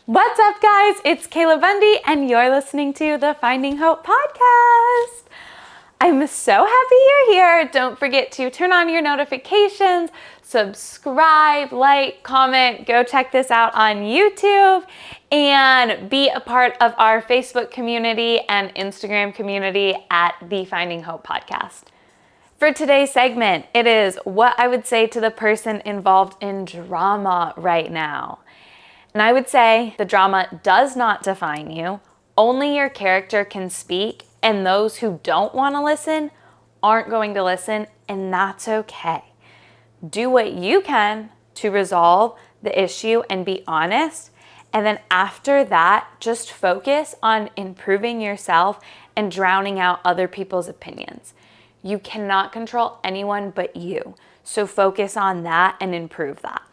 What's up, guys? It's Kayla Bundy, and you're listening to the Finding Hope podcast. I'm so happy you're here. Don't forget to turn on your notifications, subscribe, like, comment, go check this out on YouTube, and be a part of our Facebook community and Instagram community at the Finding Hope podcast. For today's segment, it is what I would say to the person involved in drama right now. And I would say the drama does not define you. Only your character can speak, and those who don't want to listen aren't going to listen, and that's okay. Do what you can to resolve the issue and be honest. And then after that, just focus on improving yourself and drowning out other people's opinions. You cannot control anyone but you. So focus on that and improve that.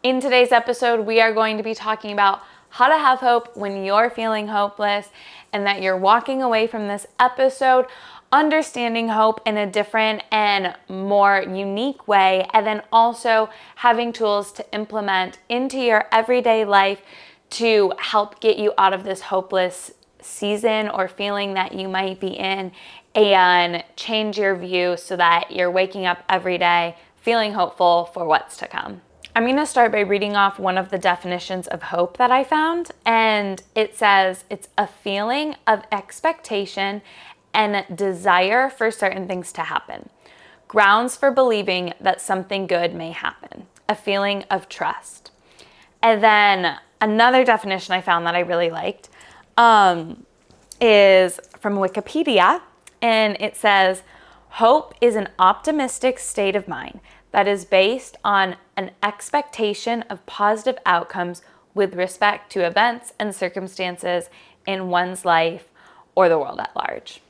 In today's episode, we are going to be talking about how to have hope when you're feeling hopeless, and that you're walking away from this episode understanding hope in a different and more unique way, and then also having tools to implement into your everyday life to help get you out of this hopeless season or feeling that you might be in, and change your view so that you're waking up every day feeling hopeful for what's to come. I'm going to start by reading off one of the definitions of hope that I found, and it says it's a feeling of expectation and desire for certain things to happen. Grounds for believing that something good may happen. A feeling of trust. And then another definition I found that I really liked is from Wikipedia, and it says, hope is an optimistic state of mind that is based on an expectation of positive outcomes with respect to events and circumstances in one's life or the world at large.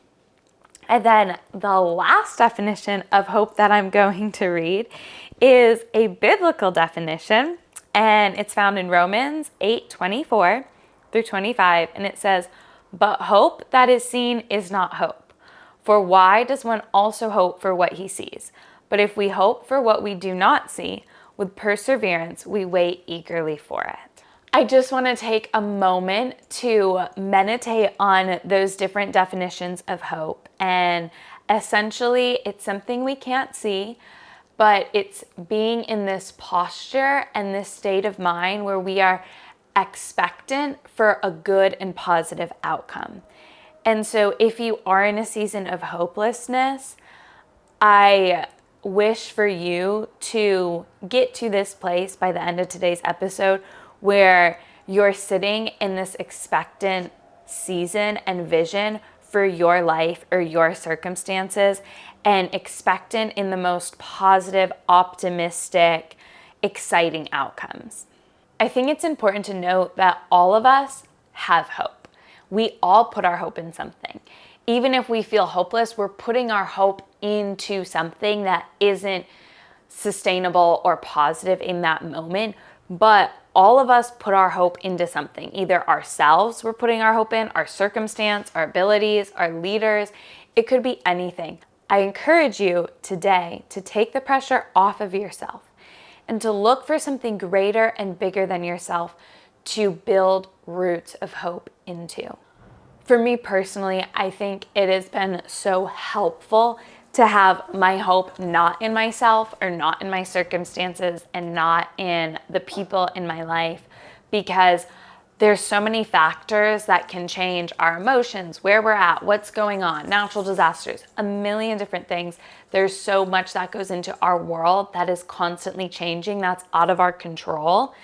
And then the last definition of hope that I'm going to read is a biblical definition, and it's found in Romans 8:24 through 25, and it says, "But hope that is seen is not hope. For why does one also hope for what he sees? But if we hope for what we do not see, with perseverance we wait eagerly for it." I just want to take a moment to meditate on those different definitions of hope. And essentially, it's something we can't see, but it's being in this posture and this state of mind where we are expectant for a good and positive outcome. And so if you are in a season of hopelessness, I wish for you to get to this place by the end of today's episode where you're sitting in this expectant season and vision for your life or your circumstances, and expectant in the most positive, optimistic, exciting outcomes. I think it's important to note that all of us have hope. We all put our hope in something. Even if we feel hopeless, we're putting our hope into something that isn't sustainable or positive in that moment. But all of us put our hope into something. Either ourselves we're putting our hope in, our circumstance, our abilities, our leaders. It could be anything. I encourage you today to take the pressure off of yourself and to look for something greater and bigger than yourself to build roots of hope into. For me personally, I think it has been so helpful to have my hope not in myself or not in my circumstances and not in the people in my life, because there's so many factors that can change our emotions, where we're at, what's going on, natural disasters, a million different things. There's so much that goes into our world that is constantly changing, that's out of our control.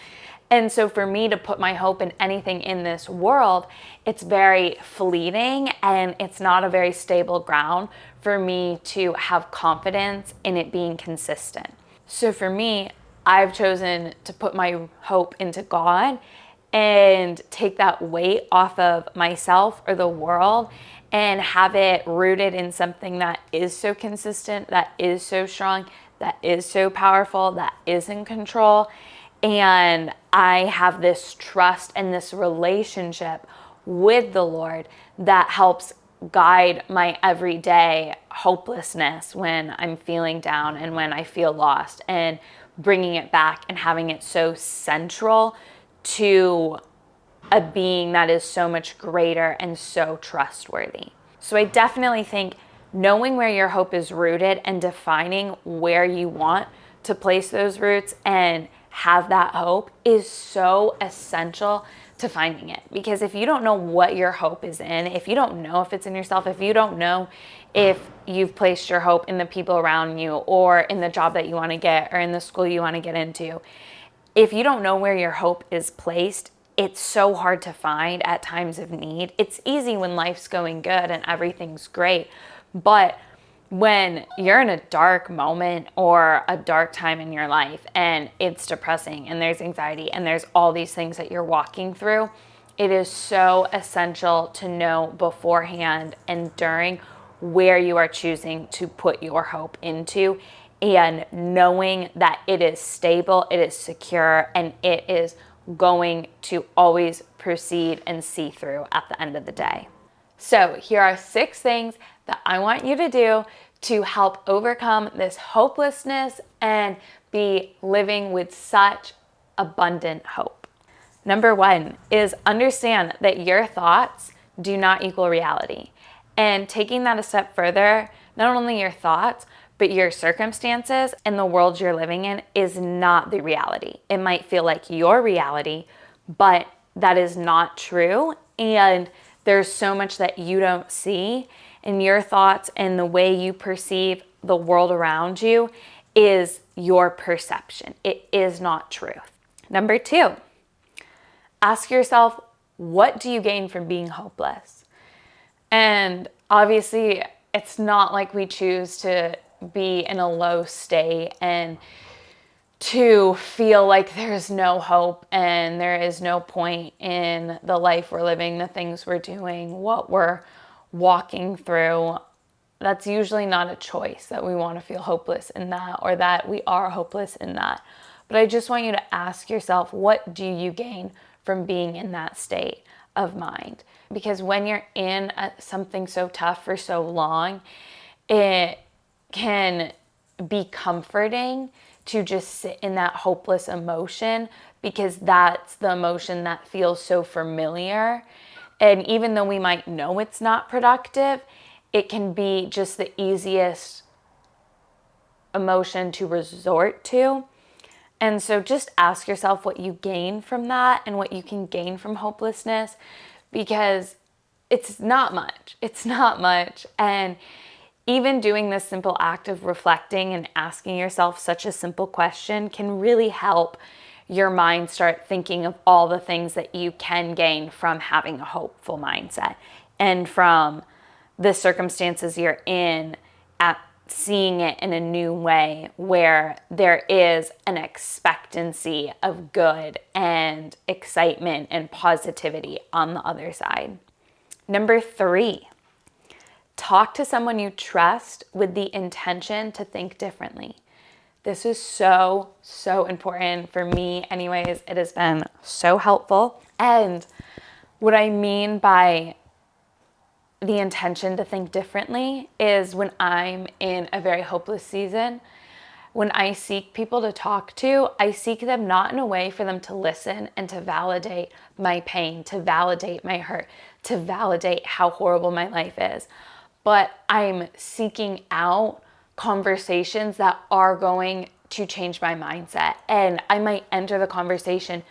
And so for me to put my hope in anything in this world, it's very fleeting and it's not a very stable ground for me to have confidence in it being consistent. So for me, I've chosen to put my hope into God and take that weight off of myself or the world and have it rooted in something that is so consistent, that is so strong, that is so powerful, that is in control. And I have this trust and this relationship with the Lord that helps guide my everyday hopelessness when I'm feeling down and when I feel lost, and bringing it back and having it so central to a being that is so much greater and so trustworthy. So I definitely think knowing where your hope is rooted and defining where you want to place those roots and have that hope is so essential to finding it. Because if you don't know what your hope is in, if you don't know if it's in yourself, if you don't know if you've placed your hope in the people around you or in the job that you want to get or in the school you want to get into, if you don't know where your hope is placed, it's so hard to find at times of need. It's easy when life's going good and everything's great, but when you're in a dark moment or a dark time in your life and it's depressing and there's anxiety and there's all these things that you're walking through, it is so essential to know beforehand and during where you are choosing to put your hope into, and knowing that it is stable, it is secure, and it is going to always proceed and see through at the end of the day. So here are 6 things that I want you to do to help overcome this hopelessness and be living with such abundant hope. Number 1 is understand that your thoughts do not equal reality. And taking that a step further, not only your thoughts, but your circumstances and the world you're living in is not the reality. It might feel like your reality, but that is not true. And there's so much that you don't see, and your thoughts and the way you perceive the world around you is your perception. It is not truth. Number 2, ask yourself, what do you gain from being hopeless? And obviously, it's not like we choose to be in a low state and to feel like there's no hope and there is no point in the life we're living, the things we're doing, what we're walking through. That's usually not a choice that we want to feel hopeless in that or that we are hopeless in that. But I just want you to ask yourself, what do you gain from being in that state of mind? Because when you're in something so tough for so long, it can be comforting to just sit in that hopeless emotion, because that's the emotion that feels so familiar. And even though we might know it's not productive, it can be just the easiest emotion to resort to. And so just ask yourself what you gain from that and what you can gain from hopelessness, because it's not much. It's not much. And even doing this simple act of reflecting and asking yourself such a simple question can really help your mind start thinking of all the things that you can gain from having a hopeful mindset and from the circumstances you're in, at seeing it in a new way where there is an expectancy of good and excitement and positivity on the other side. Number 3, talk to someone you trust with the intention to think differently. This is so, so important for me anyways. It has been so helpful. And what I mean by the intention to think differently is when I'm in a very hopeless season, when I seek people to talk to, I seek them not in a way for them to listen and to validate my pain, to validate my hurt, to validate how horrible my life is. But I'm seeking out conversations that are going to change my mindset. And I might enter the conversation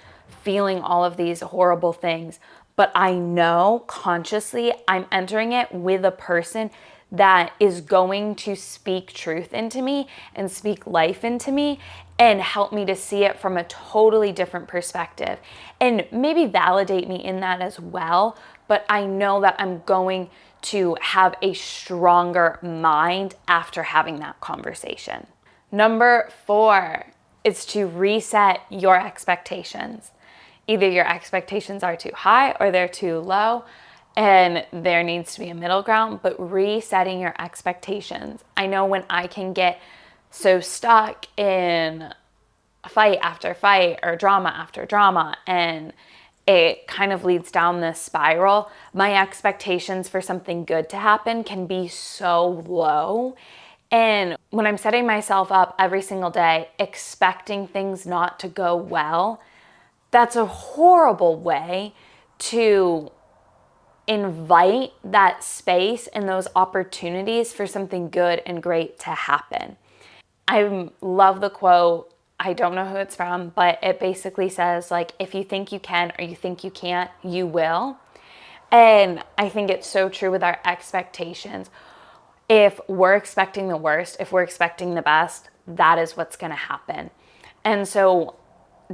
feeling all of these horrible things, but I know consciously I'm entering it with a person that is going to speak truth into me and speak life into me and help me to see it from a totally different perspective and maybe validate me in that as well. But I know that I'm going to have a stronger mind after having that conversation. Number 4 is to reset your expectations. Either your expectations are too high or they're too low, and there needs to be a middle ground, but resetting your expectations. I know when I can get so stuck in fight after fight or drama after drama, and it kind of leads down this spiral, my expectations for something good to happen can be so low. And when I'm setting myself up every single day, expecting things not to go well, that's a horrible way to invite that space and those opportunities for something good and great to happen. I love the quote. I don't know who it's from, but it basically says, like, if you think you can or you think you can't, you will. And I think it's so true with our expectations. If we're expecting the worst, if we're expecting the best, that is what's going to happen. And so,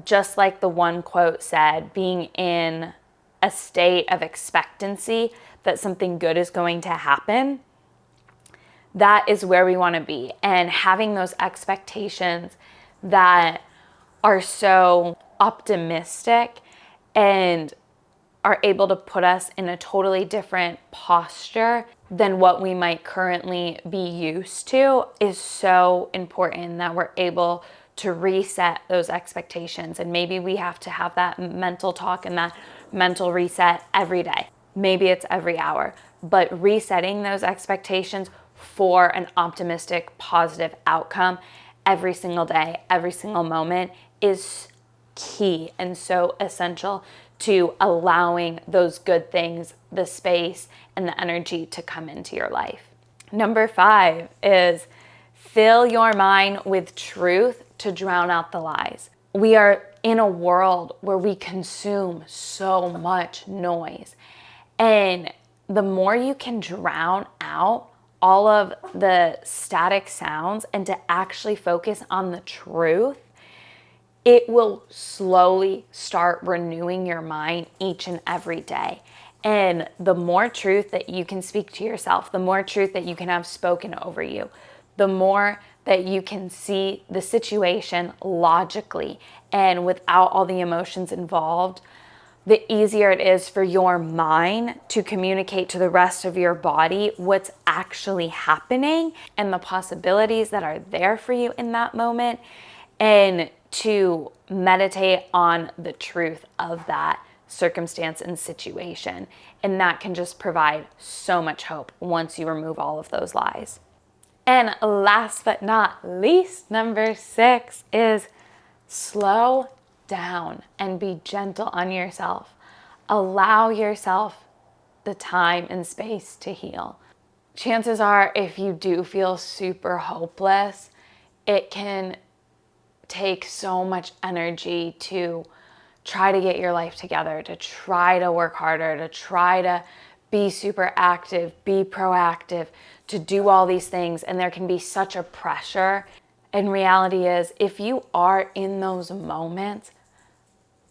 just like the one quote said, being in a state of expectancy that something good is going to happen, that is where we want to be. And having those expectations that are so optimistic and are able to put us in a totally different posture than what we might currently be used to is so important, that we're able to reset those expectations. And maybe we have to have that mental talk and that mental reset every day. Maybe it's every hour, but resetting those expectations for an optimistic, positive outcome every single day, every single moment is key and so essential to allowing those good things, the space and the energy to come into your life. Number 5 is fill your mind with truth to drown out the lies. We are in a world where we consume so much noise. And the more you can drown out all of the static sounds and to actually focus on the truth, it will slowly start renewing your mind each and every day. And the more truth that you can speak to yourself, the more truth that you can have spoken over you, the more that you can see the situation logically and without all the emotions involved, the easier it is for your mind to communicate to the rest of your body what's actually happening and the possibilities that are there for you in that moment, and to meditate on the truth of that circumstance and situation. And that can just provide so much hope once you remove all of those lies. And last but not least, number 6 is slow down and be gentle on yourself. Allow yourself the time and space to heal. Chances are, if you do feel super hopeless, it can take so much energy to try to get your life together, to try to work harder, to try to be super active, be proactive, to do all these things. And there can be such a pressure. And reality is, if you are in those moments,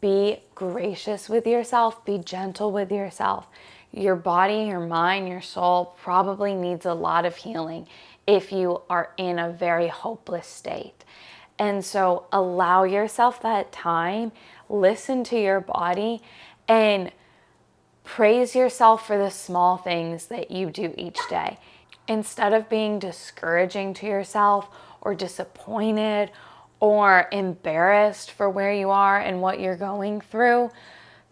be gracious with yourself, be gentle with yourself. Your body, your mind, your soul probably needs a lot of healing if you are in a very hopeless state. And so allow yourself that time, listen to your body, and praise yourself for the small things that you do each day. Instead of being discouraging to yourself or disappointed or embarrassed for where you are and what you're going through,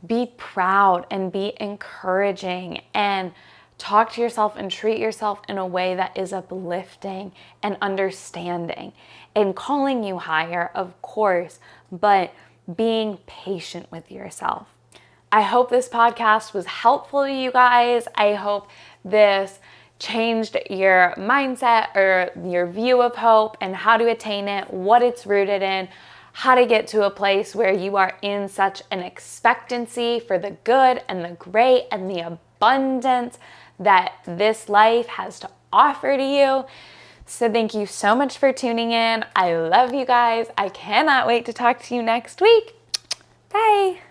be proud and be encouraging and talk to yourself and treat yourself in a way that is uplifting and understanding and calling you higher, of course, but being patient with yourself. I hope this podcast was helpful to you guys. I hope this changed your mindset or your view of hope and how to attain it, what it's rooted in, how to get to a place where you are in such an expectancy for the good and the great and the abundance that this life has to offer to you. So thank you so much for tuning in. I love you guys. I cannot wait to talk to you next week. Bye.